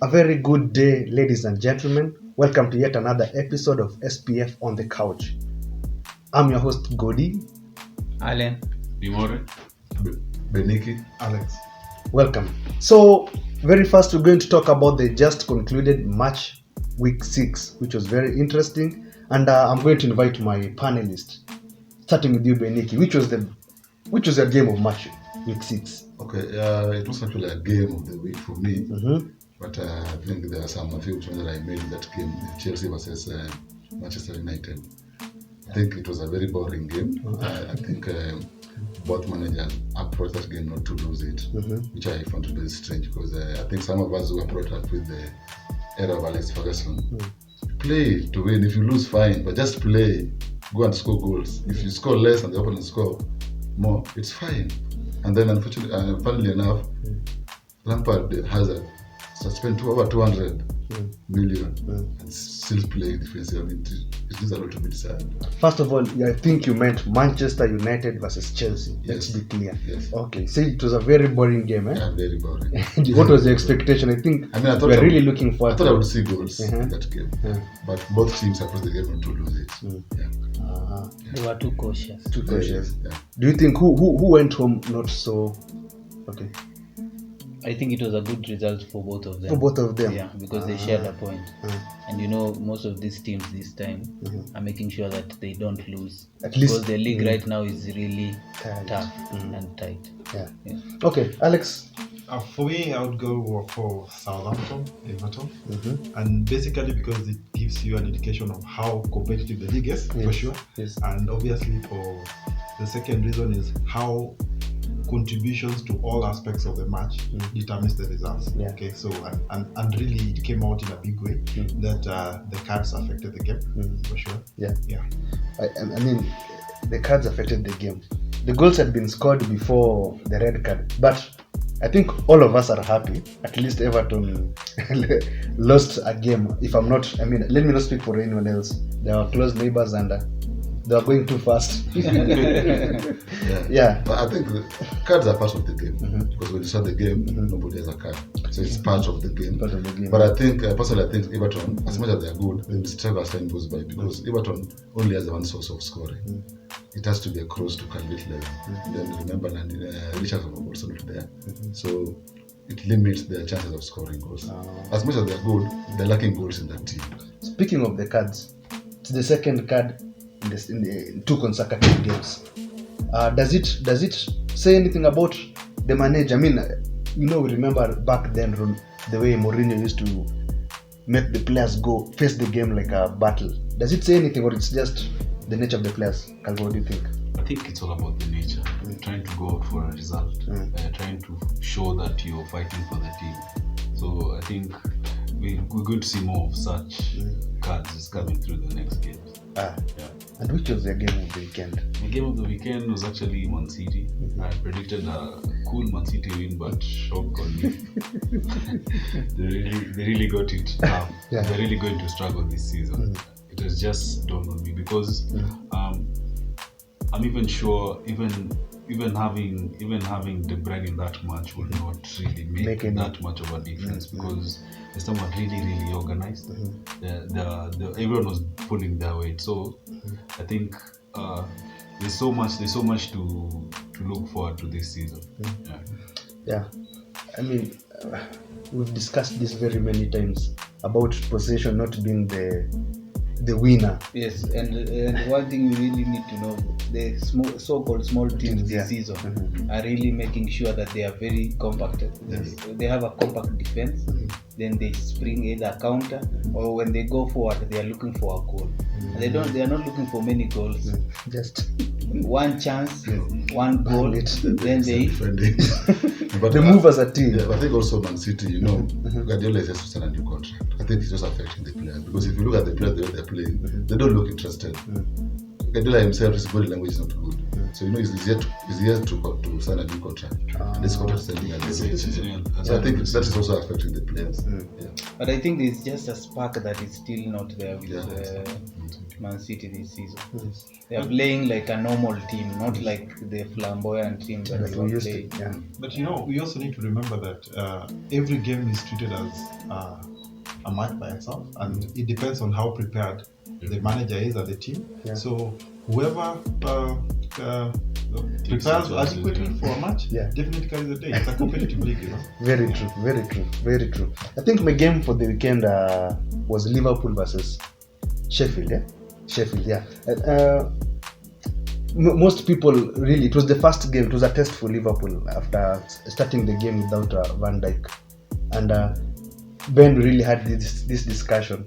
A very good day, ladies and gentlemen. Welcome to yet another episode of SPF on the Couch. I'm your host, Godi. Allen. Dimore. Beniki. Alex. Welcome. So, very first, we're going to talk about the just concluded match week 6, which was very interesting. And I'm going to invite my panelist, starting with you, Beniki. Which was your game of match week 6? Okay, it was actually a game of the week for me. But I think there are some few choices that I made in that game, Chelsea versus Manchester United. I think it was a very boring game. I think both managers approached that game not to lose it, which I found very strange because I think some of us who were brought up with the era of Alex Ferguson, play to win. If you lose, fine, but just play, go and score goals. If you score less and the opponent score more, it's fine. And then unfortunately, funnily enough, Lampard has spent over 200 million and still playing defensive. I mean, it is a little bit sad. First of all, I think you meant Manchester United versus Chelsea. Yes. Let's be clear. Yes. Okay, so it was a very boring game, eh? Yeah, very boring. What was the expectation? I thought we were really looking forward I thought I would see goals in that game. Yeah. But both teams approached the game not to lose it. They were too cautious. Too cautious. Yeah. Do you think who went home not so okay? I think it was a good result for both of them. For both of them? Yeah, because they shared a point. And you know, most of these teams this time are making sure that they don't lose. At least because the league right now is really tight. tough and tight. Yeah. Okay, Alex. For me, I would go for Southampton, Everton. And basically because it gives you an indication of how competitive the league is, for sure. Yes. And obviously for the second reason is how contributions to all aspects of the match determines the results. Yeah. Okay, so and really it came out in a big way that the cards affected the game, for sure. Yeah. Yeah. I mean, the cards affected the game. The goals had been scored before the red card, but I think all of us are happy. At least Everton lost a game. If I'm not, I mean, let me not speak for anyone else. They were close neighbors and they were going too fast. Yeah. But I think the cards are part of the game because when you start the game, nobody has a card, so it's part of the game. Part of the game. But I think personally, I think Everton, as much as they are good, they will struggle as time goes by because Everton only has one source of scoring. It has to be a cross to Calvert Lewin. Then remember, Richard was also not there, so it limits their chances of scoring goals. As much as they are good, they're lacking goals in that team. Speaking of the cards, it's the second card in the 2 consecutive games. Does it say anything about the manager? I mean, we remember back then the way Mourinho used to make the players go face the game like a battle. Does it say anything, or it's just the nature of the players? Calvo, what do you think? I think it's all about the nature. Trying to go out for a result, trying to show that you're fighting for the team. So I think we're going to see more of such cards coming through the next games. And which was the game of the weekend? The game of the weekend was actually Man City. I predicted a cool Man City win, but shock on me. they really got it tough. Yeah. They're really going to struggle this season. It has just dawned on me because I'm even sure even having De Bruyne in that match will not really make that much of a difference because the team was really organized. Everyone was pulling their weight. So I think there's so much to look forward to this season. Yeah. I mean, we've discussed this very many times about possession not being the winner. Yes, and one thing we really need to know, the so-called small teams this season are really making sure that they are very compacted. Yes. They have a compact defense, then they spring either a counter, or when they go forward, they are looking for a goal. They are not looking for many goals. Just one chance, one goal, then they defending. But they move as a team. Yeah, but I think also Man City, Guardiola is just to sign a new contract. I think it's just affecting the players because if you look at the players the way they're playing, they don't look interested. Guardiola himself, his body language is not good. So he's yet to sign a new contract. And this contract is ending at the end of the season. So I think that is also affecting the players. Yeah. But I think there's just a spark that is still not there with Man City this season. They are playing like a normal team, not like the flamboyant team that they were playing. Yeah. But we also need to remember that every game is treated as a match by itself, and it depends on how prepared the manager is and the team. Yeah. So whoever prepares adequately for a match, definitely carries the day. It's a competitive league, Very true. I think my game for the weekend was Liverpool versus Sheffield. Most people really, it was the first game. It was a test for Liverpool after starting the game without Van Dijk, and Ben really had this discussion.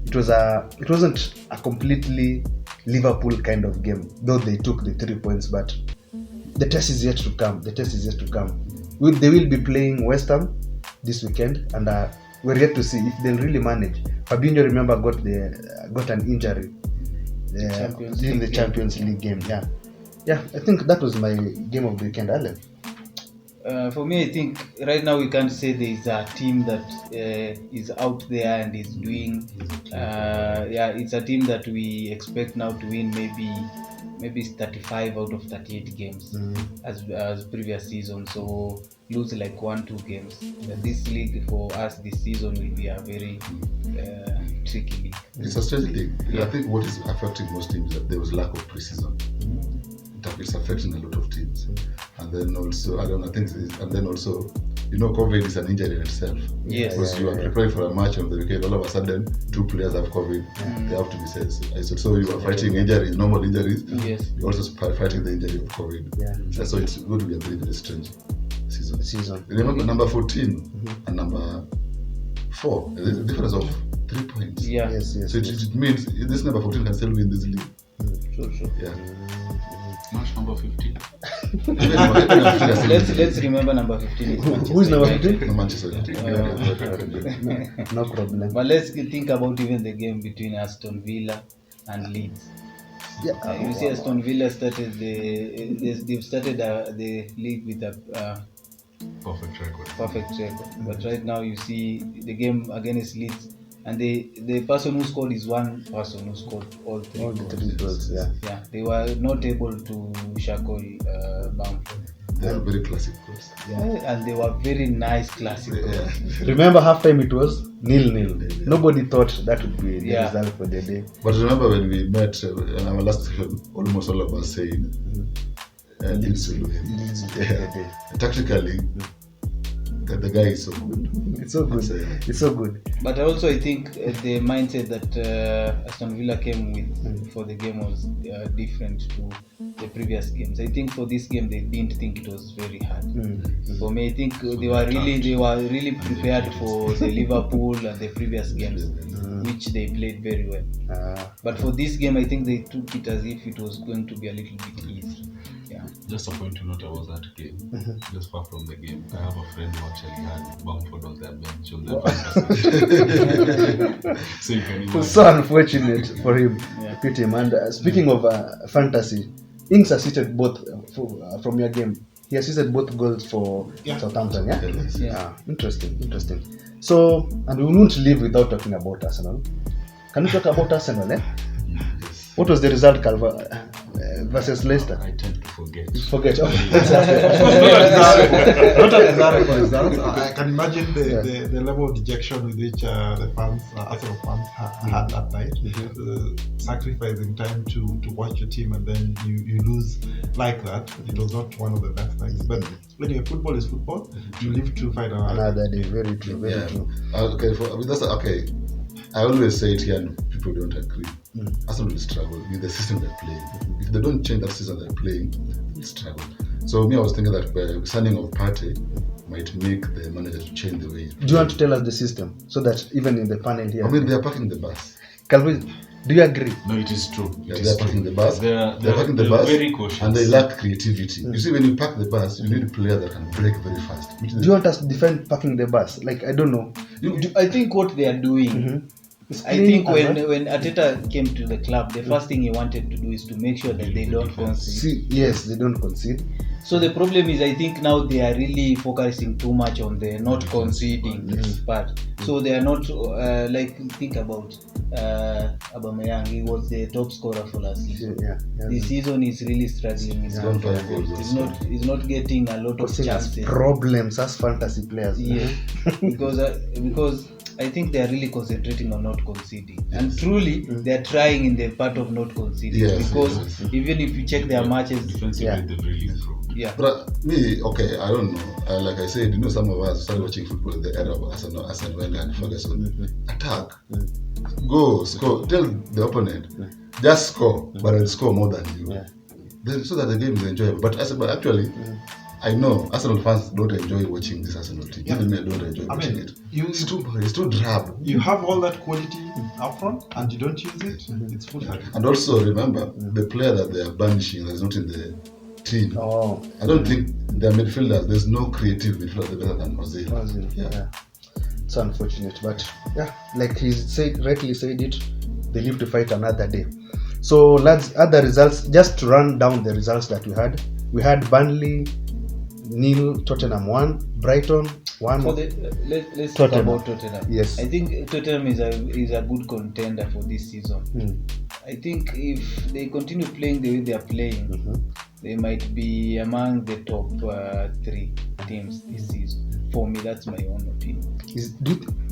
It wasn't a completely Liverpool kind of game, though they took the 3 points, but the test is yet to come. They will be playing West Ham this weekend, and we're yet to see if they'll really manage. Fabinho, remember, got an injury in the Champions League game. Yeah, I think that was my game of the weekend, Alan. For me, I think right now we can't say there is a team that is out there and is doing. It's a team that we expect now to win maybe 35 out of 38 games as previous season. So lose like 1-2 games. This league for us this season will be a very tricky league. It's a strange league. I think what is affecting most teams is that there was lack of preseason. It's affecting a lot of teams, and then also COVID is an injury in itself. Yes, because you are preparing for a match on the weekend, all of a sudden 2 players have COVID. They have to be said. So you are fighting injuries, normal injuries. Yes, you're also fighting the injury of COVID. So it's going to be a very, very strange season. Remember number 14 and number 4. There's a difference of 3 points. Yes. So it means this number 14 can still win this league. Sure. Yeah. Match number 15. Let's remember number 15 is Manchester. Who is number 15? Manchester United. No problem. But let's think about even the game between Aston Villa and Leeds. You see, Aston Villa started they've started the league with a perfect record. But right now you see the game against Leeds, and the person who scored is one person who scored all the 3 goals. Yeah, they were not able to shackle Bamford. They are very classic goals. And they were very nice classic goals. Remember, halftime it was 0-0. Nobody thought that would be the result for the day. But remember when we met in our last session, almost all of us saying Leeds will win. Tactically, the guy is so good. It's so good. But also I think the mindset that Aston Villa came with for the game was different to the previous games. I think for this game they didn't think it was very hard. For me, I think they were really prepared for the Liverpool and the previous games, which they played very well. But for this game, I think they took it as if it was going to be a little bit easy. Just a point to note, I was at a game, just far from the game. I have a friend who actually had Bamford on their bench on their fantasy. So you can imagine. So unfortunate for him. Pity him. And speaking of fantasy, Ings assisted both from your game. He assisted both goals for Southampton. Interesting. So, and we won't leave without talking about Arsenal. Can we talk about Arsenal? Yes. What was the result, Calva, versus Leicester? I tend to forget. Not an example results. I can imagine the level of dejection with which the fans, Arsenal fans, had that night. Sacrificing time to watch your team, and then you lose like that. It was not one of the best things. But anyway, football is football. You live to fight another day. Very true. Okay. I always say it here, and people don't agree. Arsenal will struggle with the system they're playing. If they don't change that system they're playing, they'll struggle. So me, I was thinking that by signing of Partey might make the manager to change the way. Do you want to tell us the system so that even in the panel here? I mean, they are parking the bus. Calvin, do you agree? No, it is true. They're parking the bus. They're parking the bus, very cautious, and they lack creativity. You see, when you park the bus, you need a player that can break very fast. Do you want us to defend parking the bus? Like, I don't know. I think what they are doing, It's I clean think and when Arteta came to the club, the first thing he wanted to do is to make sure that they don't concede. yes, they don't concede. So the problem is, I think now they are really focusing too much on the not conceding part. So they are not like, think about Aubameyang. He was the top scorer for last season. This season is really struggling. He's not getting a lot of chances. Problems as fantasy players. Yeah, because I think they are really concentrating on not conceding, and truly they are trying in the part of not conceding. Because even if you check their matches, defensively they've really improved. Yeah. But me, okay, I don't know. Like I said, some of us started watching football in the era of Arsene Wenger and Ferguson. Attack, go, score, tell the opponent, just score, but I'll score more than you. Then, so that the game is enjoyable. But actually, I know Arsenal fans don't enjoy watching this Arsenal team. Even me, I don't enjoy watching it. It's too drab. You have all that quality up front and you don't use it. It's foolish. And also remember, the player that they are banishing is not in the team. I don't think they're midfielders. There's no creative midfielder better than Ozil. Yeah. It's unfortunate, but like he rightly said it, they live to fight another day. So lads, other results, just to run down the results that we had. We had Burnley 0, Tottenham 1, Brighton 1. Let's talk about Tottenham. Yes. I think Tottenham is a good contender for this season. I think if they continue playing the way they are playing, they might be among the top 3 teams this season. For me, that's my own opinion.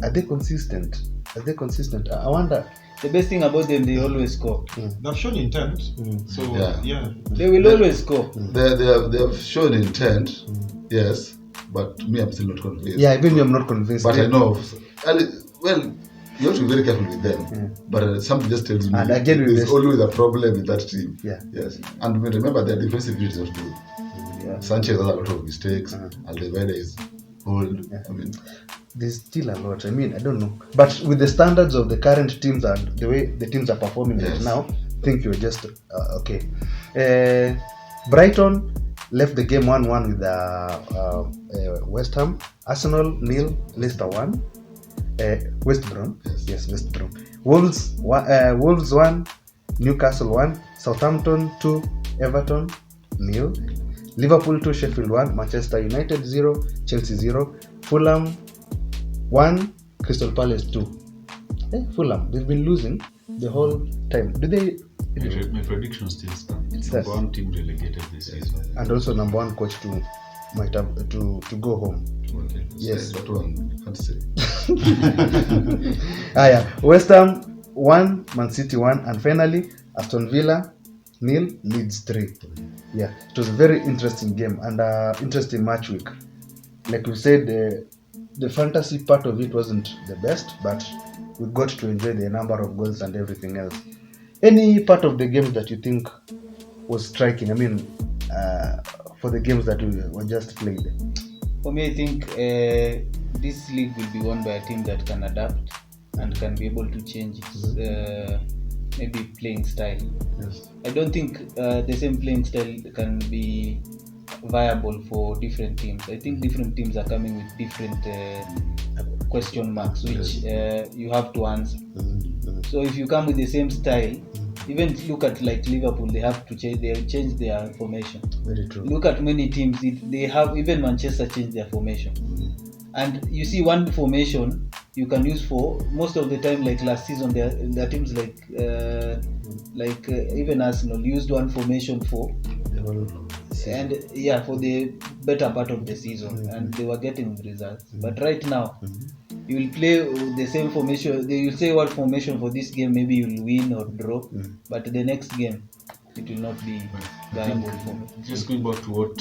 Are they consistent? I wonder. The best thing about them, they always score. They've shown intent. So they will always score. They have shown intent, yes, but me, I'm still not convinced. Yeah, even me, I'm not convinced. But I know, well, you have to be very careful with them. But something just tells me and again, there's always a problem with that team. Yes. And remember, their defensive unit is not good. Sanchez has a lot of mistakes. Alderweireld is old. I mean, there's still a lot. I mean, I don't know. But with the standards of the current teams and the way the teams are performing right now, I think you're just okay. Brighton left the game 1-1 with West Ham. Arsenal 0, Leicester 1. West Brom. Yes, West Brom. Wolves 1, Newcastle 1, Southampton 2, Everton 0. Liverpool 2, Sheffield 1, Manchester United 0, Chelsea 0, Fulham 1, Crystal Palace 2. Fulham, they've been losing the whole time. Do they? My prediction still stands. It's number 1 team relegated this season. And also number 1 coach might have to go home. Okay. Yes. That one, can't say. West Ham 1, Man City 1, and finally Aston Villa 0, Leeds 3. Yeah, it was a very interesting game and interesting match week. Like we said, the fantasy part of it wasn't the best, but we got to enjoy the number of goals and everything else. Any part of the games that you think was striking? I mean, for the games that we were just played. For me, I think this league will be won by a team that can adapt and can be able to change its maybe playing style. Yes. I don't think the same playing style can be viable for different teams. I think different teams are coming with different question marks, which you have to answer. So if you come with the same style, even look at like Liverpool, they have to change. They have changed their formation. Very true. Look at many teams. They have even Manchester changed their formation. And you see one formation you can use for most of the time. Like last season, there are teams like even Arsenal used one formation for for the better part of the season, and they were getting results. But right now, you will play the same formation. They will say what formation for this game. Maybe you will win or draw, but the next game it will not be viable for me. Just going back to what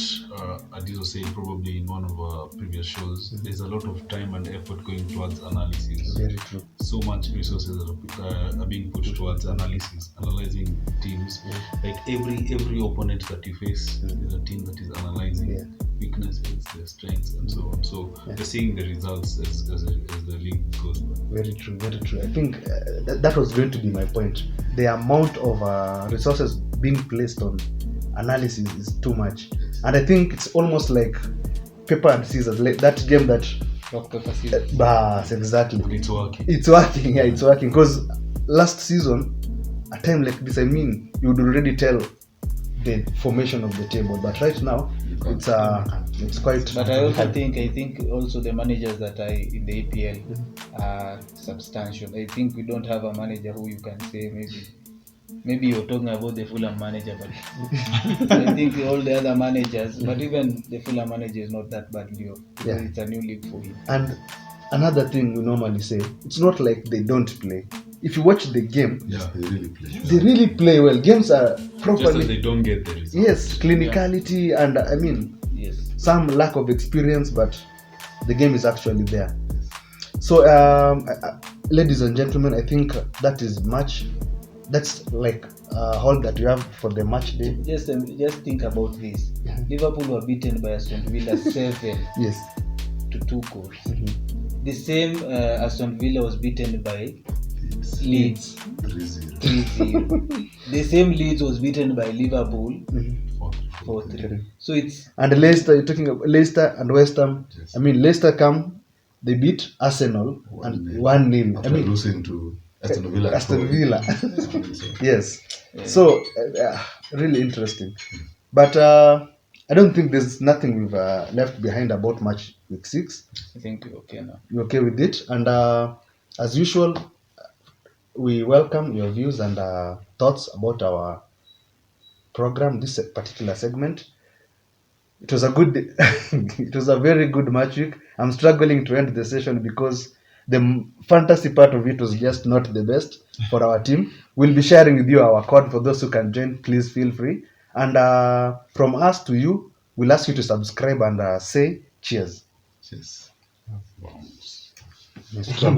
Adiz was saying, probably in one of our previous shows, there's a lot of time and effort going towards analysis. Very true. So much resources are being put towards analyzing teams. Like every opponent that you face is a team that is analyzing weaknesses, their strengths, and so on. So we're seeing the results as the league goes by. Very true, very true. I think that was going to be my point. The amount of resources being placed on analysis is too much, and I think it's almost like paper and scissors. Like that game that Rock, paper, scissors. Bas, exactly. And it's working. It's working, yeah, it's working. Because last season, a time like this, I mean, you would already tell the formation of the table. But right now, it's quite. But I also think also the managers that are in the APL are substantial. I think we don't have a manager who you can say maybe you're talking about the Fulham manager, but I think all the other managers, but even the Fulham manager is not that bad, Leo. Yeah. It's a new league for him. And another thing we normally say, it's not like they don't play. If you watch the game, Yeah, they really play. they really play well. Games are Just that properly. they don't get the results. Yes, clinicality and I mean Yes. some lack of experience, but the game is actually there. So, ladies and gentlemen, I think that is much. That's like all that we have for the match day. Just think about this. Liverpool were beaten by Aston Villa 7-2 Yes. goals. The same Aston Villa was beaten by Leeds 3-0. 3-0. The same Leeds was beaten by Liverpool 4-3. So it's And Leicester, you're talking about Leicester and West Ham. Yes. I mean, Leicester they beat Arsenal and 1-0. I After mean, losing to Aston Villa. Aston Villa. So, Yes. So, really interesting. But I don't think there's nothing we've left behind about match week 6. I think we're okay now. You're okay with it? And as usual, we welcome your views and thoughts about our program, this particular segment. It was a good, it was a very good match week. I'm struggling to end the session because the fantasy part of it was just not the best for our team. We'll be sharing with you our code for those who can join. Please feel free. And from us to you, we'll ask you to subscribe and say cheers. yes. Mr.